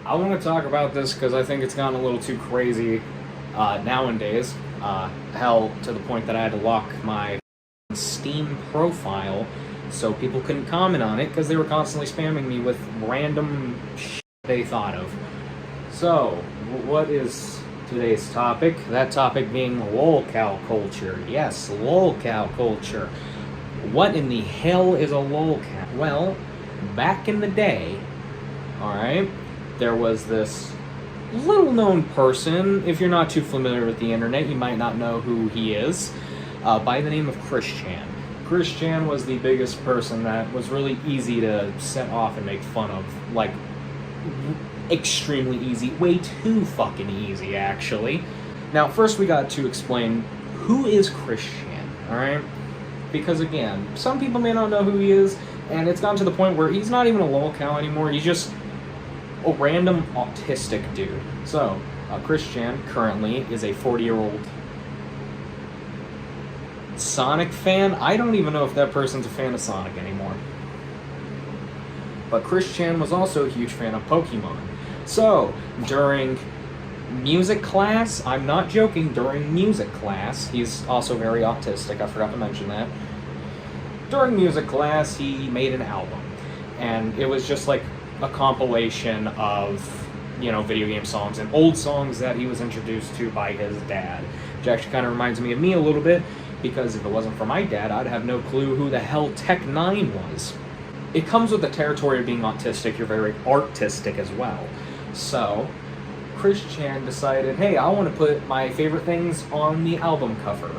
I want to talk about this because I think it's gotten a little too crazy nowadays. Hell, to the point that I had to lock my Steam profile so people couldn't comment on it because they were constantly spamming me with random shit they thought of. So, what is today's topic? That topic being lolcow culture. Yes, lolcow culture. What in the hell is a lolcow? Well, back in the day, alright, there was this little known person. If you're not too familiar with the internet, you might not know who he is, by the name of Chan. Chan was the biggest person that was really easy to set off and make fun of. Like, extremely easy. Way too fucking easy, actually. Now, first we got to explain who is Chan, alright? Because again, some people may not know who he is, and it's gotten to the point where he's not even a lolcow anymore, he's just a random autistic dude. So, Chan currently is a 40-year-old Sonic fan. I don't even know if that person's a fan of Sonic anymore. But Chan was also a huge fan of Pokemon. So, during music class, I'm not joking, during music class, he's also very autistic, I forgot to mention that. During music class, he made an album. And it was just like a compilation of, you know, video game songs and old songs that he was introduced to by his dad. Which actually kind of reminds me of me a little bit, because if it wasn't for my dad, I'd have no clue who the hell Tech 9 was. It comes with the territory of being autistic, you're very artistic as well. So, Chan decided, hey, I want to put my favorite things on the album cover.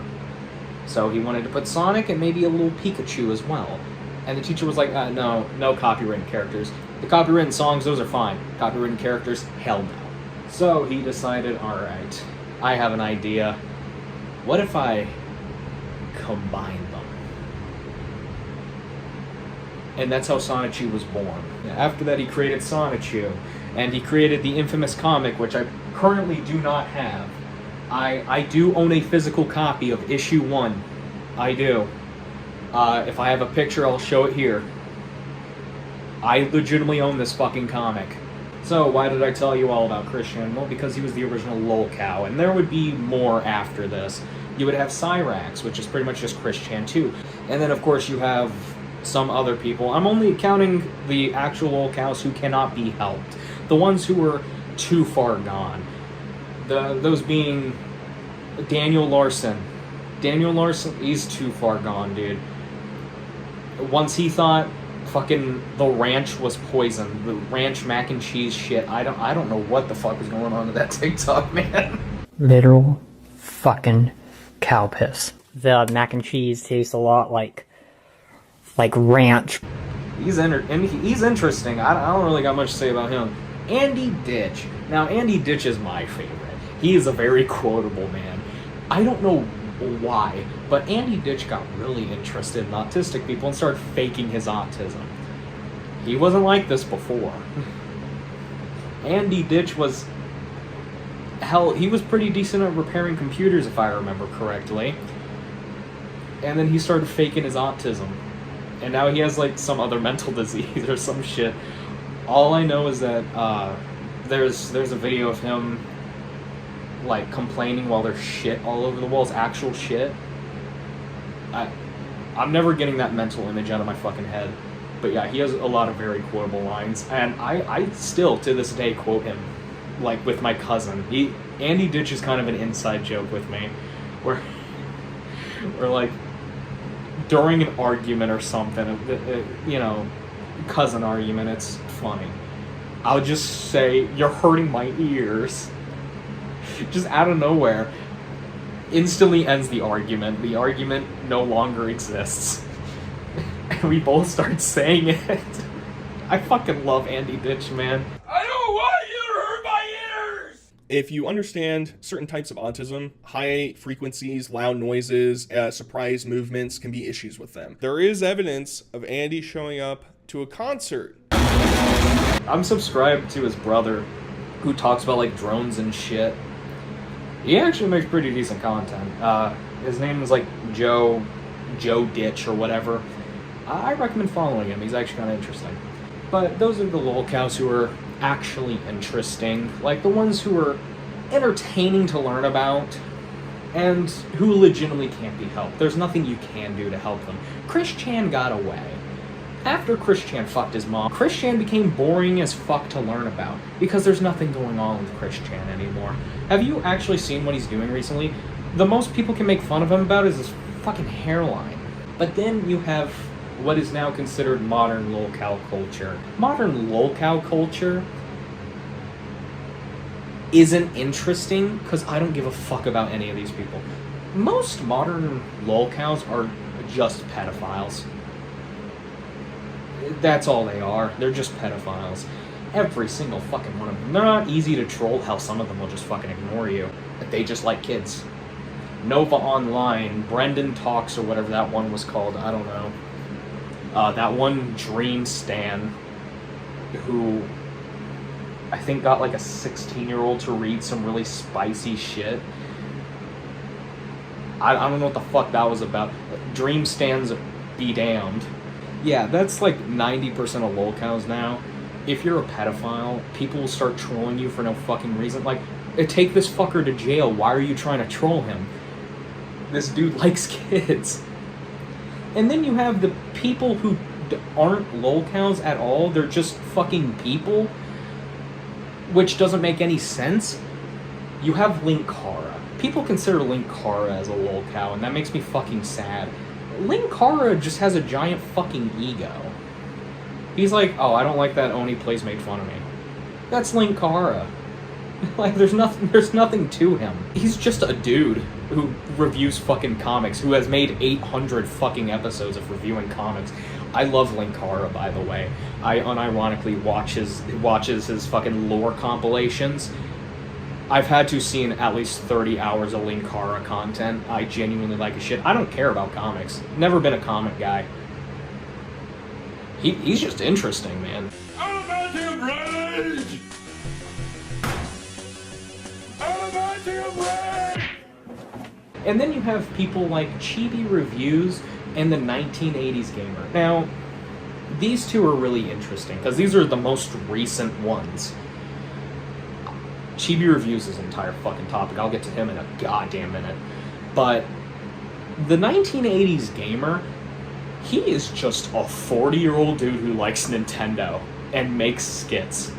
So he wanted to put Sonic and maybe a little Pikachu as well. And the teacher was like, no copywritten characters. The copywritten songs, those are fine. Copywritten characters, hell no. So he decided, alright, I have an idea. What if I combine them? And that's how Sonichu was born. After that, he created Sonichu, and he created the infamous comic, which I currently do not have. I do own a physical copy of issue 1. I do. If I have a picture, I'll show it here. I legitimately own this fucking comic. So, why did I tell you all about Chan? Well, because he was the original lolcow, and there would be more after this. You would have Cyrax, which is pretty much just Chan too. And then, of course, you have some other people. I'm only counting the actual lolcows who cannot be helped. The ones who were too far gone. Those being Daniel Larson. Daniel Larson, he's too far gone, dude. Once he thought fucking the ranch was poison, the ranch mac and cheese shit, I don't know what the fuck is going on with that TikTok, man. Literal fucking cow piss. The mac and cheese tastes a lot like ranch. He's interesting. I don't really got much to say about him. Andy Ditch. Now, Andy Ditch is my favorite. He is a very quotable man. I don't know why, but Andy Ditch got really interested in autistic people and started faking his autism. He wasn't like this before. Andy Ditch was... hell, he was pretty decent at repairing computers, if I remember correctly. And then he started faking his autism. And now he has, like, some other mental disease or some shit. All I know is that, there's a video of him, like, complaining while there's shit all over the walls, actual shit. I'm never getting that mental image out of my fucking head. But yeah, he has a lot of very quotable lines, and I still, to this day, quote him, like, with my cousin. Andy Ditch is kind of an inside joke with me, where like, during an argument or something, you know, cousin argument, it's funny. I'll just say, you're hurting my ears. Just out of nowhere. Instantly ends the argument. The argument no longer exists. And we both start saying it. I fucking love Andy Ditch, man. I don't want you to hurt my ears! If you understand certain types of autism, high frequencies, loud noises, surprise movements can be issues with them. There is evidence of Andy showing up to a concert. I'm subscribed to his brother, who talks about, like, drones and shit. He actually makes pretty decent content. His name is, like, Joe Ditch or whatever. I recommend following him. He's actually kind of interesting. But those are the lolcows who are actually interesting, like the ones who are entertaining to learn about, and who legitimately can't be helped. There's nothing you can do to help them. Chris Chan got away. After Chris Chan fucked his mom, Chris Chan became boring as fuck to learn about, because there's nothing going on with Chris Chan anymore. Have you actually seen what he's doing recently? The most people can make fun of him about is his fucking hairline. But then you have what is now considered modern Lolcow culture. Modern Lolcow culture isn't interesting because I don't give a fuck about any of these people. Most modern Lolcows are just pedophiles. That's all they are. They're just pedophiles. Every single fucking one of them. They're not easy to troll. Hell, some of them will just fucking ignore you. They just like kids. Nova Online, Brendan Talks, or whatever that one was called, I don't know. That one Dream Stan, who I think got like a 16-year-old to read some really spicy shit. I don't know what the fuck that was about. Dream Stans be damned. Yeah, that's like 90% of Lolcows now. If you're a pedophile, people will start trolling you for no fucking reason. Like, take this fucker to jail. Why are you trying to troll him? This dude likes kids. And then you have the people who aren't Lolcows at all. They're just fucking people, which doesn't make any sense. You have Linkara. People consider Linkara as a Lolcow, and that makes me fucking sad. Linkara just has a giant fucking ego. He's like, oh, I don't like that Oni Plays made fun of me. That's Linkara. Like, there's nothing to him. He's just a dude who reviews fucking comics, who has made 800 fucking episodes of reviewing comics. I love Linkara, by the way. I unironically watches his fucking lore compilations. I've had to seen at least 30 hours of Linkara content. I genuinely like his shit. I don't care about comics. Never been a comic guy. He's just interesting, man. I'm about to rage! I'm about to rage! And then you have people like Chibi Reviews and the 1980s Gamer. Now, these two are really interesting, because these are the most recent ones. Chibi Reviews is an entire fucking topic. I'll get to him in a goddamn minute. But the 1980s Gamer, he is just a 40-year-old dude who likes Nintendo and makes skits.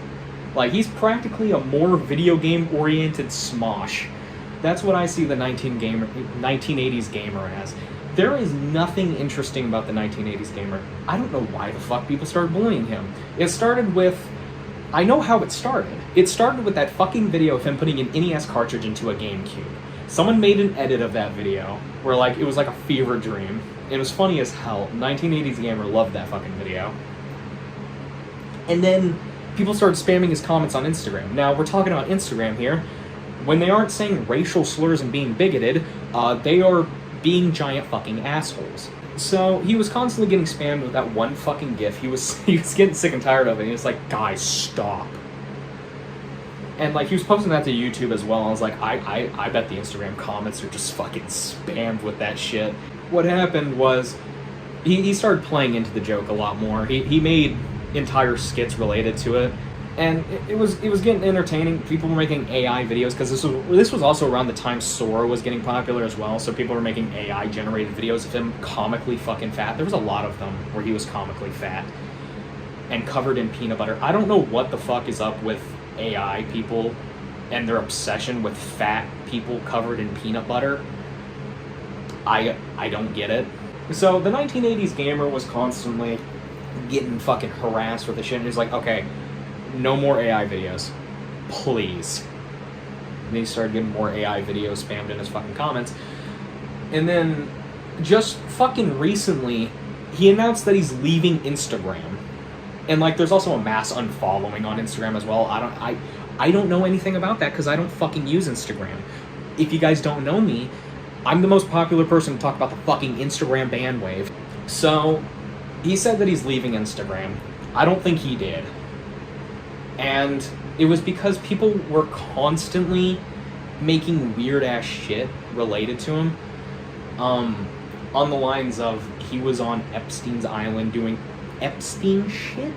Like, he's practically a more video game-oriented Smosh. That's what I see the 1980s Gamer as. There is nothing interesting about the 1980s Gamer. I don't know why the fuck people started bullying him. It started with... I know how it started. It started with that fucking video of him putting an NES cartridge into a GameCube. Someone made an edit of that video where, like, it was like a fever dream. It was funny as hell. 1980s Gamer loved that fucking video. And then people started spamming his comments on Instagram. Now, we're talking about Instagram here. When they aren't saying racial slurs and being bigoted, they are being giant fucking assholes. So he was constantly getting spammed with that one fucking GIF. He was getting sick and tired of it. He was like, guys, stop. And like he was posting that to YouTube as well. I was like, I bet the Instagram comments are just fucking spammed with that shit. What happened was he started playing into the joke a lot more. He made entire skits related to it. And it was getting entertaining. People were making AI videos, because this was also around the time Sora was getting popular as well. So people were making AI generated videos of him comically fucking fat. There was a lot of them where he was comically fat and covered in peanut butter. I don't know what the fuck is up with AI people and their obsession with fat people covered in peanut butter. I don't get it. So the 1980s Gamer was constantly getting fucking harassed with the shit. And he's like, okay, no more AI videos, please. And he started getting more AI videos spammed in his fucking comments. And then, just fucking recently, he announced that he's leaving Instagram. And like, there's also a mass unfollowing on Instagram as well. I don't know anything about that because I don't fucking use Instagram. If you guys don't know me, I'm the most popular person to talk about the fucking Instagram bandwave. So, he said that he's leaving Instagram. I don't think he did. And it was because people were constantly making weird-ass shit related to him. On the lines of, he was on Epstein's island doing Epstein shit.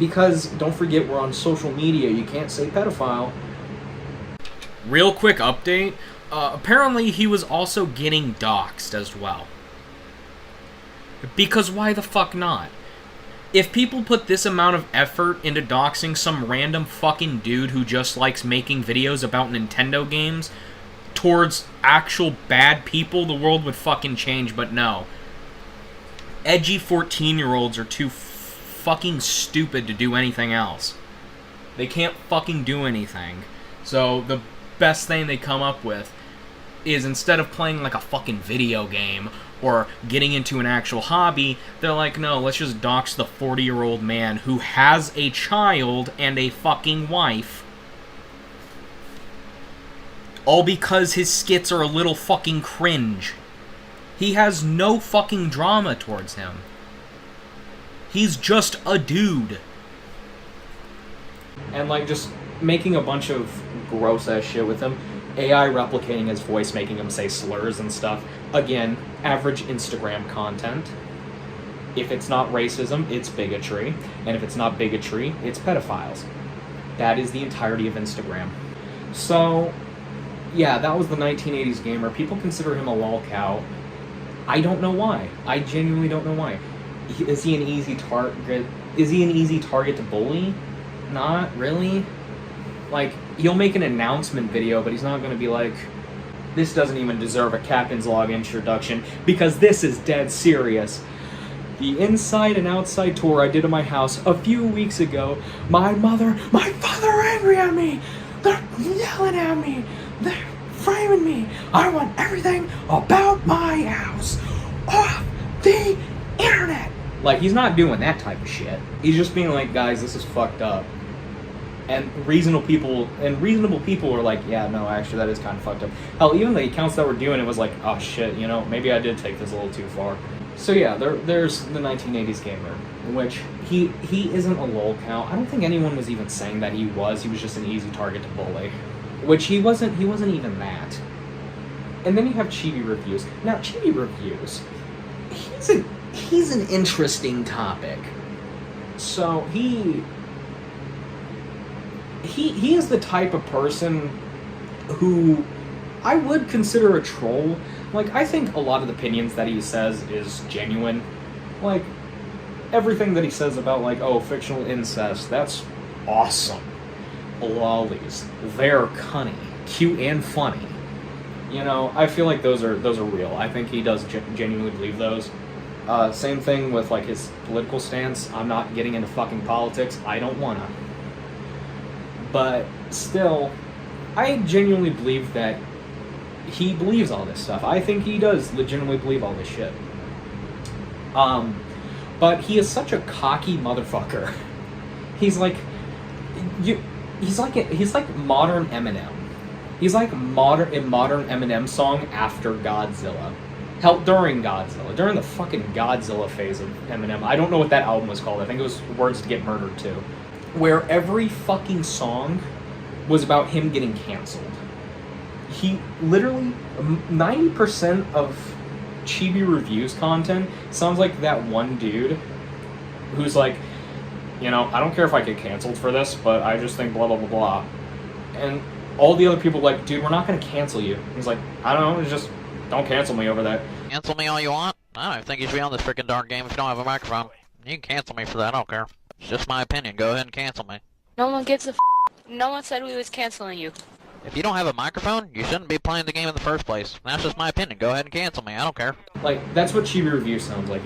Because, don't forget, we're on social media, you can't say pedophile. Real quick update, apparently he was also getting doxxed as well. Because why the fuck not? If people put this amount of effort into doxing some random fucking dude who just likes making videos about Nintendo games towards actual bad people, the world would fucking change, but no. Edgy 14-year-olds are too fucking stupid to do anything else. They can't fucking do anything. So the best thing they come up with is, instead of playing like a fucking video game or getting into an actual hobby, they're like, no, let's just dox the 40-year-old man who has a child and a fucking wife. All because his skits are a little fucking cringe. He has no fucking drama towards him. He's just a dude. And like just making a bunch of gross ass shit with him. AI replicating his voice, making him say slurs and stuff. Again, average Instagram content. If it's not racism, it's bigotry. And if it's not bigotry, it's pedophiles. That is the entirety of Instagram. So, yeah, that was the 1980s gamer. People consider him a lolcow. I don't know why. I genuinely don't know why. Is he an easy target? Is he an easy target to bully? Not really. Like, he'll make an announcement video, but he's not going to be like, this doesn't even deserve a Captain's Log introduction, because this is dead serious. The inside and outside tour I did of my house a few weeks ago, my father are angry at me. They're yelling at me. They're framing me. I want everything about my house off the internet. Like, he's not doing that type of shit. He's just being like, guys, this is fucked up. And reasonable people are like, yeah, no, actually, that is kind of fucked up. Hell, even the accounts that were doing it was like, oh shit, you know, maybe I did take this a little too far. So yeah, there's the 1980s gamer, in which he isn't a lolcow. I don't think anyone was even saying that he was. He was just an easy target to bully, which he wasn't even that. And then you have Chibi Reviews. Now, Chibi Reviews, he's an interesting topic. So he is the type of person who I would consider a troll. Like, I think a lot of the opinions that he says is genuine. Like, everything that he says about, like, oh, fictional incest, that's awesome. Lollies, they're cunny, cute and funny. You know, I feel like those are real. I think he does genuinely believe those. Same thing with, like, his political stance. I'm not getting into fucking politics. I don't wanna. But still, I genuinely believe that he believes all this stuff. I think he does legitimately believe all this shit. But he is such a cocky motherfucker. He's like modern Eminem. He's like a modern Eminem song after Godzilla. Hell, during Godzilla. During the fucking Godzilla phase of Eminem. I don't know what that album was called. I think it was Words to Get Murdered too. Where every fucking song was about him getting canceled. He literally, 90% of Chibi Reviews content sounds like that one dude who's like, you know, I don't care if I get canceled for this, but I just think blah blah blah blah. And all the other people are like, dude, we're not gonna cancel you. He's like, I don't know, just don't cancel me over that. Cancel me all you want? I don't think you should be on this freaking darn game if you don't have a microphone. You can cancel me for that, I don't care. It's just my opinion. Go ahead and cancel me. No one gives a No one said we was canceling you. If you don't have a microphone, you shouldn't be playing the game in the first place. That's just my opinion. Go ahead and cancel me. I don't care. Like, that's what Chibi Review sounds like.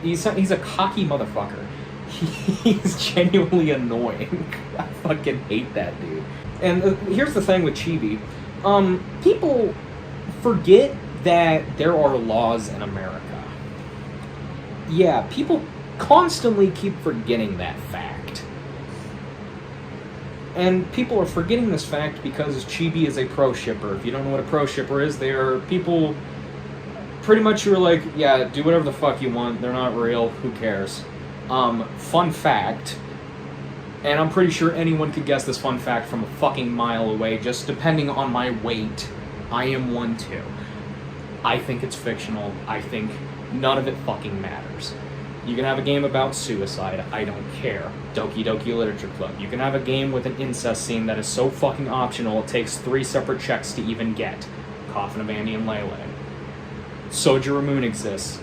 He's a cocky motherfucker. He's genuinely annoying. I fucking hate that dude. And here's the thing with Chibi. People forget that there are laws in America. Yeah, people constantly keep forgetting that fact. And people are forgetting this fact because Chibi is a pro shipper. If you don't know what a pro shipper is, they are people pretty much who are like, yeah, do whatever the fuck you want. They're not real. Who cares? Fun fact, and I'm pretty sure anyone could guess this fun fact from a fucking mile away, just depending on my weight. I am one too. I think it's fictional. I think none of it fucking matters. You can have a game about suicide, I don't care. Doki Doki Literature Club. You can have a game with an incest scene that is so fucking optional it takes 3 separate checks to even get. Coffin of Annie and Lele. Sojourner Moon exists.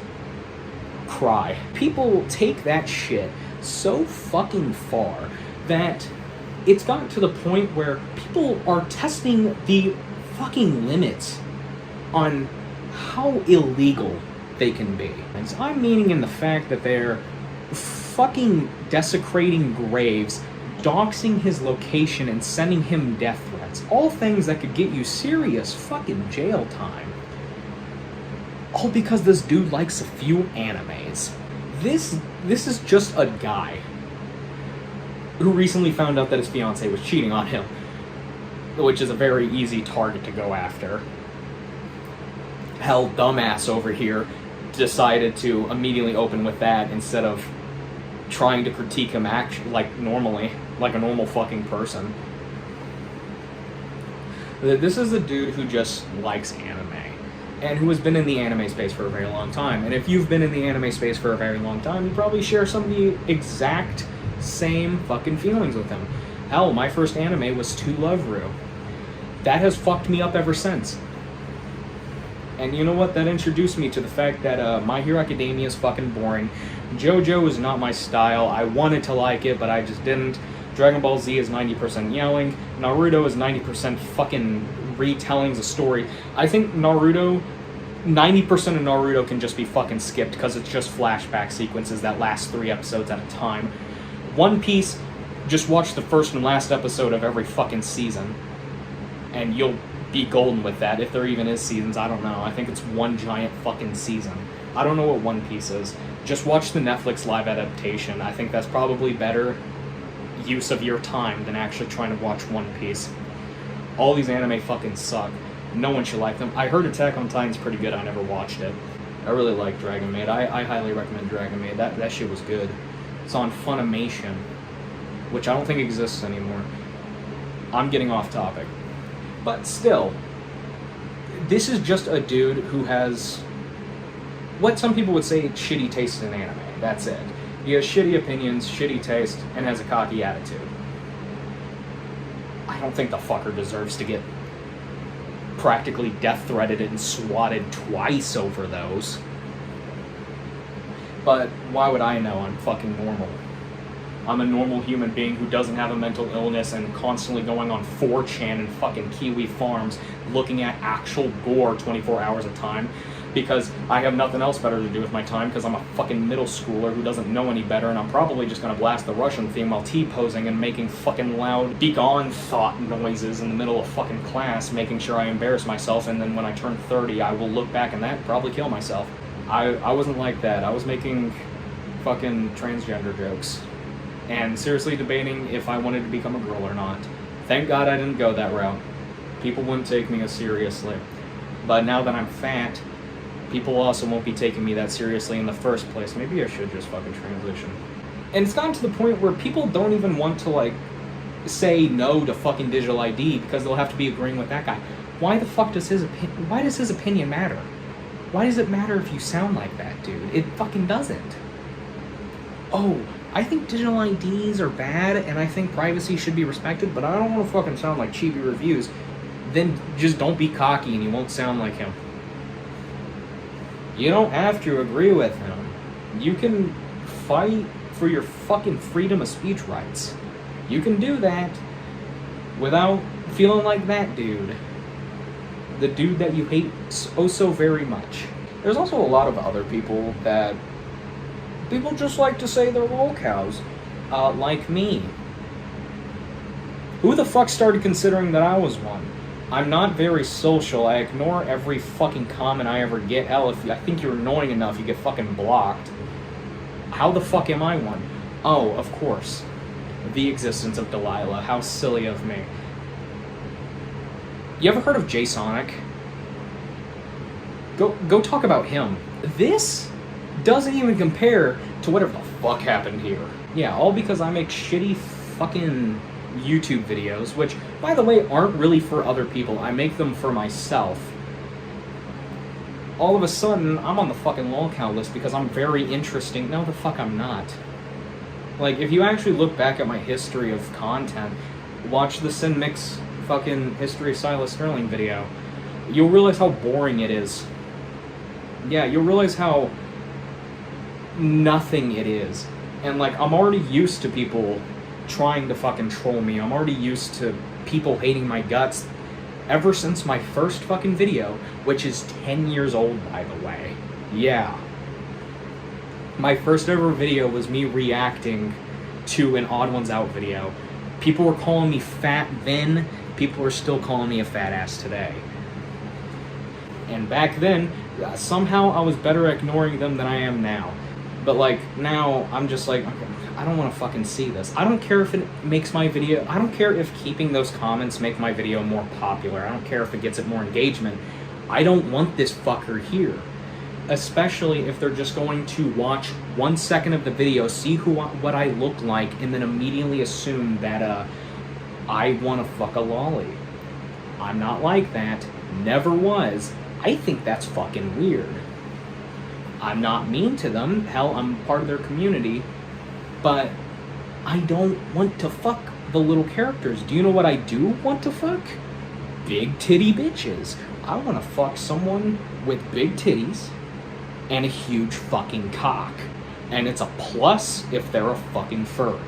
Cry. People take that shit so fucking far that it's gotten to the point where people are testing the fucking limits on how illegal they can be. And so I'm meaning in the fact that they're fucking desecrating graves, doxing his location, and sending him death threats. All things that could get you serious fucking jail time. All because this dude likes a few animes. This is just a guy who recently found out that his fiancée was cheating on him, which is a very easy target to go after. Hell, dumbass over here decided to immediately open with that instead of trying to critique him normally, like a normal fucking person. This is a dude who just likes anime, and who has been in the anime space for a very long time. And if you've been in the anime space for a very long time, you probably share some of the exact same fucking feelings with him. Hell, my first anime was To Love Ru. That has fucked me up ever since. And you know what? That introduced me to the fact that My Hero Academia is fucking boring. JoJo is not my style. I wanted to like it, but I just didn't. Dragon Ball Z is 90% yelling. Naruto is 90% fucking retellings of story. I think 90% of Naruto can just be fucking skipped because it's just flashback sequences that last 3 episodes at a time. One Piece, just watch the first and last episode of every fucking season, and you'll be golden with that. If there even is seasons, I don't know. I think it's one giant fucking season. I don't know what One Piece is. Just watch the Netflix live adaptation. I think that's probably better use of your time than actually trying to watch One Piece. All these anime fucking suck. No one should like them. I heard Attack on Titan's pretty good. I never watched it. I really like Dragon Maid. I highly recommend Dragon Maid. That shit was good. It's on Funimation, which I don't think exists anymore. I'm getting off topic. But still, this is just a dude who has what some people would say shitty taste in anime. That's it. He has shitty opinions, shitty taste, and has a cocky attitude. I don't think the fucker deserves to get practically death-threated and swatted twice over those. But why would I know? I'm fucking normal. I'm a normal human being who doesn't have a mental illness and constantly going on 4chan and fucking Kiwi Farms looking at actual gore 24 hours at a time because I have nothing else better to do with my time because I'm a fucking middle schooler who doesn't know any better, and I'm probably just gonna blast the Russian theme while T-posing and making fucking loud begone thought noises in the middle of fucking class, making sure I embarrass myself, and then when I turn 30 I will look back and that and probably kill myself. I wasn't like that. I was making fucking transgender jokes and seriously debating if I wanted to become a girl or not. Thank God I didn't go that route. People wouldn't take me as seriously. But now that I'm fat, people also won't be taking me that seriously in the first place. Maybe I should just fucking transition. And it's gotten to the point where people don't even want to, like, say no to fucking digital ID because they'll have to be agreeing with that guy. Why the fuck does why does his opinion matter? Why does it matter if you sound like that, dude? It fucking doesn't. Oh, I think digital IDs are bad, and I think privacy should be respected, but I don't want to fucking sound like cheapy reviews. Then just don't be cocky and you won't sound like him. You don't have to agree with him. You can fight for your fucking freedom of speech rights. You can do that without feeling like that dude. The dude that you hate so very much. There's also a lot of other people that people just like to say they're lolcows, like me. Who the fuck started considering that I was one? I'm not very social. I ignore every fucking comment I ever get. Hell, if I think you're annoying enough, you get fucking blocked. How the fuck am I one? Oh, of course. The existence of Delilah. How silly of me. You ever heard of J-Sonic? Go talk about him. This doesn't even compare to whatever the fuck happened here. Yeah, all because I make shitty fucking YouTube videos, which, by the way, aren't really for other people. I make them for myself. all of a sudden, I'm on the fucking Lolcow list because I'm very interesting. No, the fuck I'm not. Like, if you actually look back at my history of content, watch the Sin Mix fucking History of Silas Sterling video, you'll realize how boring it is. Yeah, you'll realize how nothing it is. And, like, I'm already used to people trying to fucking troll me. I'm already used to people hating my guts ever since my first fucking video, which is 10 years old, by the way. Yeah. My first ever video was me reacting to an Odd Ones Out video. People were calling me fat then, people are still calling me a fat ass today. And back then, somehow I was better at ignoring them than I am now. But like, now, I'm just like, okay, I don't want to fucking see this. I don't care if it makes my video, I don't care if keeping those comments make my video more popular. I don't care if it gets it more engagement. I don't want this fucker here. Especially if they're just going to watch 1 second of the video, see what I look like, and then immediately assume that I want to fuck a lolly. I'm not like that. Never was. I think that's fucking weird. I'm not mean to them. Hell, I'm part of their community. But I don't want to fuck the little characters. Do you know what I do want to fuck? Big titty bitches. I want to fuck someone with big titties and a huge fucking cock. And it's a plus if they're a fucking furry.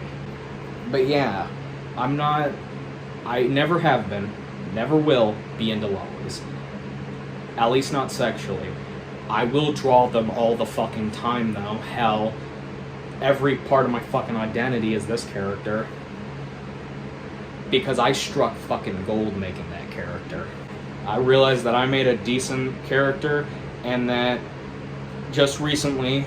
But yeah, I never have been, never will be into lollies. At least not sexually. I will draw them all the fucking time though. Hell, every part of my fucking identity is this character. Because I struck fucking gold making that character. I realized that I made a decent character and that just recently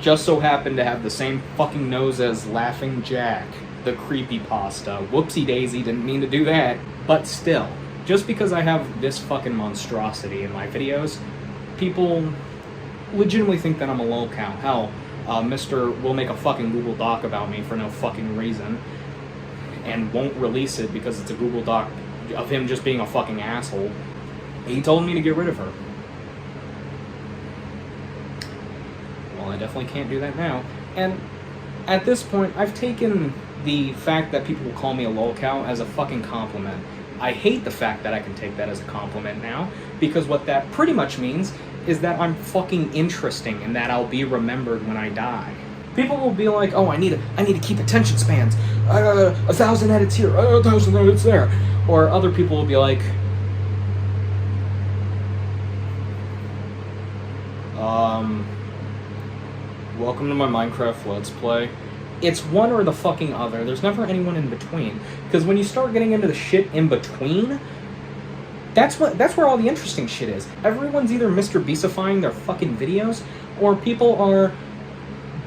just so happened to have the same fucking nose as Laughing Jack, the creepypasta. Whoopsie daisy, didn't mean to do that. But still, just because I have this fucking monstrosity in my videos, people legitimately think that I'm a Lolcow. Hell, Mr. will make a fucking Google Doc about me for no fucking reason and won't release it because it's a Google Doc of him just being a fucking asshole. He told me to get rid of her. Well, I definitely can't do that now. And at this point, I've taken the fact that people will call me a Lolcow as a fucking compliment. I hate the fact that I can take that as a compliment now, because what that pretty much means is that I'm fucking interesting and that I'll be remembered when I die. People will be like, oh, I need to keep attention spans. 1,000 edits here, 1,000 edits there. Or other people will be like, welcome to my Minecraft Let's Play. It's one or the fucking other. There's never anyone in between. Because when you start getting into the shit in between, that's where all the interesting shit is. Everyone's either Mr. Beastifying their fucking videos, or people are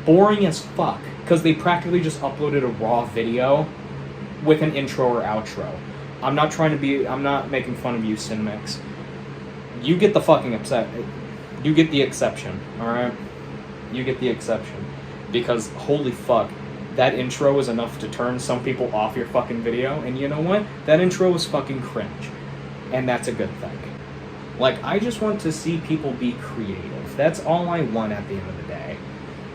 boring as fuck because they practically just uploaded a raw video with an intro or outro. I'm not making fun of you, Cinemix. You get the fucking upset. You get the exception, alright? You get the exception. Because, holy fuck, that intro is enough to turn some people off your fucking video, and you know what? That intro was fucking cringe. And that's a good thing. Like, I just want to see people be creative. That's all I want at the end of the day.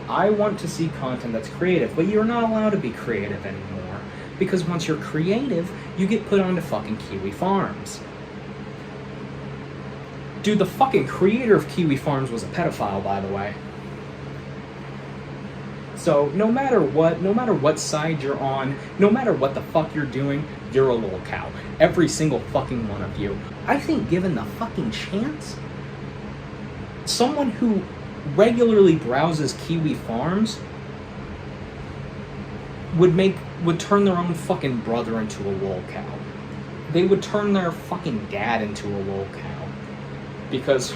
I want to see content that's creative, but you're not allowed to be creative anymore. Because once you're creative, you get put onto fucking Kiwi Farms. Dude, the fucking creator of Kiwi Farms was a pedophile, by the way. So, no matter what side you're on, no matter what the fuck you're doing, you're a Lolcow. Every single fucking one of you. I think given the fucking chance, someone who regularly browses Kiwi Farms would turn their own fucking brother into a Lolcow. They would turn their fucking dad into a Lolcow. Because,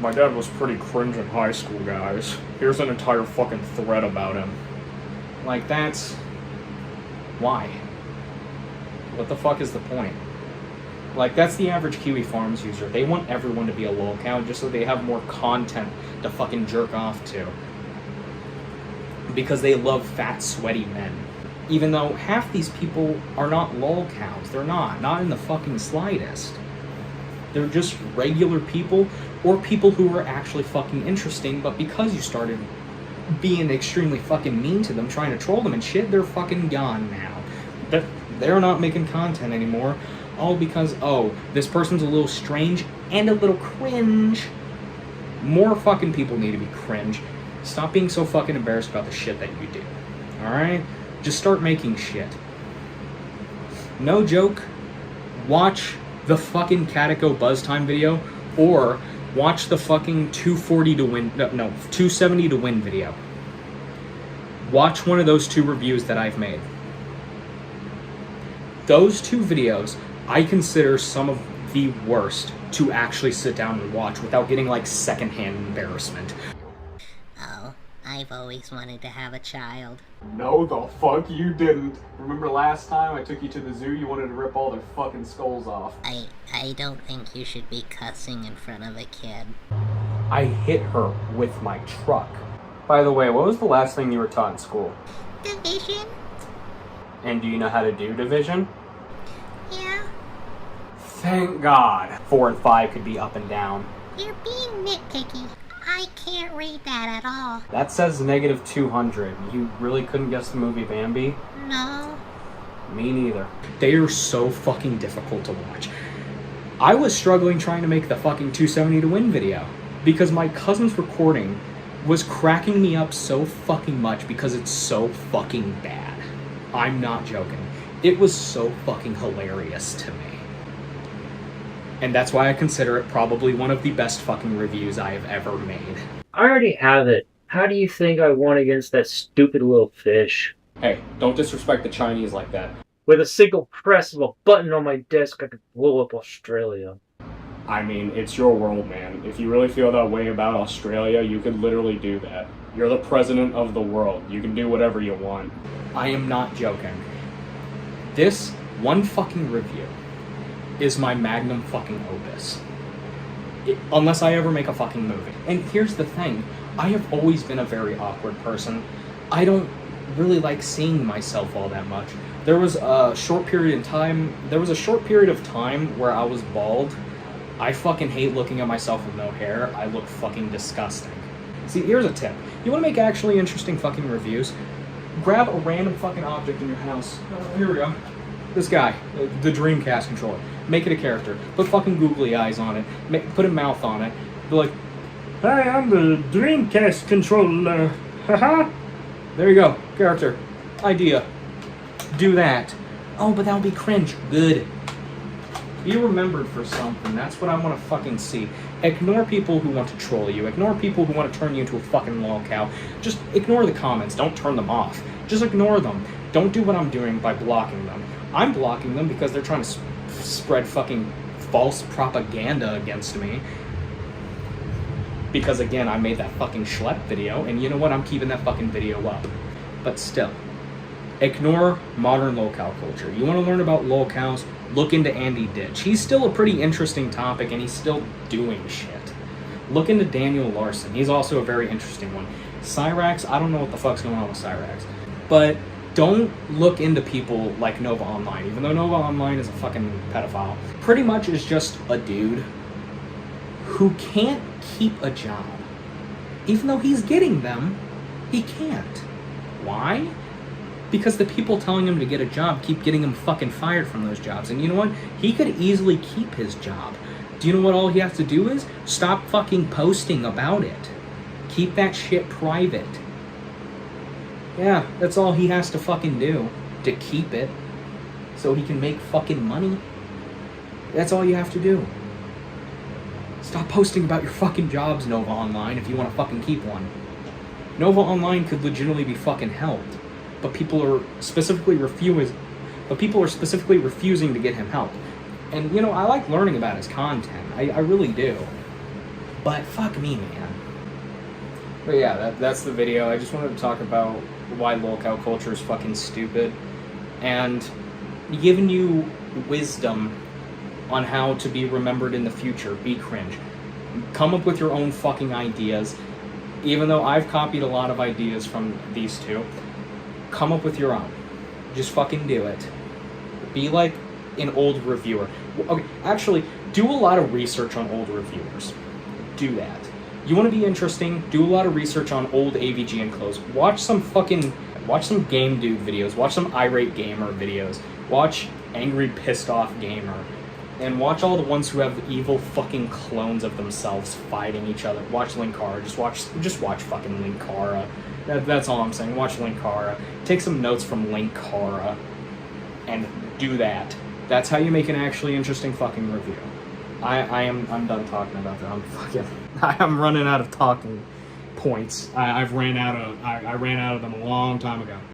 my dad was pretty cringe in high school, guys. Here's an entire fucking thread about him. Like, that's... why? What the fuck is the point? Like, that's the average Kiwi Farms user. They want everyone to be a Lolcow just so they have more content to fucking jerk off to. Because they love fat, sweaty men. Even though half these people are not Lolcows. They're not. Not in the fucking slightest. They're just regular people, or people who are actually fucking interesting, but because you started being extremely fucking mean to them, trying to troll them and shit, they're fucking gone now. They're not making content anymore, all because, oh, this person's a little strange and a little cringe. More fucking people need to be cringe. Stop being so fucking embarrassed about the shit that you do. Alright? Just start making shit. No joke. Watch the fucking Catego Buzz Time video, or watch the fucking 240 to win, no, 270 to win video. Watch one of those two reviews that I've made. Those two videos I consider some of the worst to actually sit down and watch without getting like secondhand embarrassment. Oh, I've always wanted to have a child. No, the fuck you didn't. Remember last time I took you to the zoo, you wanted to rip all their fucking skulls off. I don't think you should be cussing in front of a kid. I hit her with my truck. By the way, what was the last thing you were taught in school? Division? And do you know how to do division? Yeah. Thank God. 4 and 5 could be up and down. You're being nitpicky. I can't read that at all. That says negative 200. You really couldn't guess the movie Bambi? No. Me neither. They are so fucking difficult to watch. I was struggling trying to make the fucking 270 to win video because my cousin's recording was cracking me up so fucking much because it's so fucking bad. I'm not joking. It was so fucking hilarious to me. And that's why I consider it probably one of the best fucking reviews I have ever made. I already have it. How do you think I won against that stupid little fish? Hey, don't disrespect the Chinese like that. With a single press of a button on my desk, I could blow up Australia. I mean, it's your world, man. If you really feel that way about Australia, you could literally do that. You're the president of the world. You can do whatever you want. I am not joking. This one fucking review is my magnum fucking opus. Unless I ever make a fucking movie. And here's the thing. I have always been a very awkward person. I don't really like seeing myself all that much. There was a short period of time where I was bald. I fucking hate looking at myself with no hair. I look fucking disgusting. See, here's a tip. You want to make actually interesting fucking reviews? Grab a random fucking object in your house. Here we go. This guy, the Dreamcast controller. Make it a character. Put fucking googly eyes on it. Put a mouth on it. Be like, hi, I'm the Dreamcast controller. Haha. There you go. Character. Idea. Do that. Oh, but that'll be cringe. Good. Be remembered for something. That's what I want to fucking see. Ignore people who want to troll you. Ignore people who want to turn you into a fucking lolcow. Just ignore the comments. Don't turn them off. Just ignore them. Don't do what I'm doing by blocking them. I'm blocking them because they're trying to spread fucking false propaganda against me. Because again, I made that fucking schlep video, and you know what? I'm keeping that fucking video up. But still, ignore modern lolcow culture. You want to learn about lolcows? Look into Andy Ditch. He's still a pretty interesting topic, and he's still doing shit. Look into Daniel Larson. He's also a very interesting one. Cyrax, I don't know what the fuck's going on with Cyrax. But don't look into people like Nova Online, even though Nova Online is a fucking pedophile. Pretty much is just a dude who can't keep a job. Even though he's getting them, he can't. Why? Because the people telling him to get a job keep getting him fucking fired from those jobs. And you know what? He could easily keep his job. Do you know what all he has to do is? Stop fucking posting about it. Keep that shit private. Yeah, that's all he has to fucking do to keep it, so he can make fucking money. That's all you have to do. Stop posting about your fucking jobs, Nova Online, if you want to fucking keep one. Nova Online could legitimately be fucking helped, but people are specifically refusing to get him help. And, you know, I like learning about his content. I really do. But fuck me, man. But yeah, that's the video. I just wanted to talk about why lolcow culture is fucking stupid, and giving you wisdom on how to be remembered in the future. Be cringe. Come up with your own fucking ideas. Even though I've copied a lot of ideas from these two, come up with your own. Just fucking do it. Be like an old reviewer. Okay, actually, do a lot of research on old reviewers. Do that. You want to be interesting, do a lot of research on old AVG and clothes. Watch some Game Dude videos, watch some Irate Gamer videos, watch Angry Pissed Off Gamer, and watch all the ones who have evil fucking clones of themselves fighting each other. Watch Linkara, just watch fucking Linkara. That's all I'm saying, watch Linkara. Take some notes from Linkara, and do that. That's how you make an actually interesting fucking review. I'm done talking about that. I'm running out of talking points. I ran out of them a long time ago.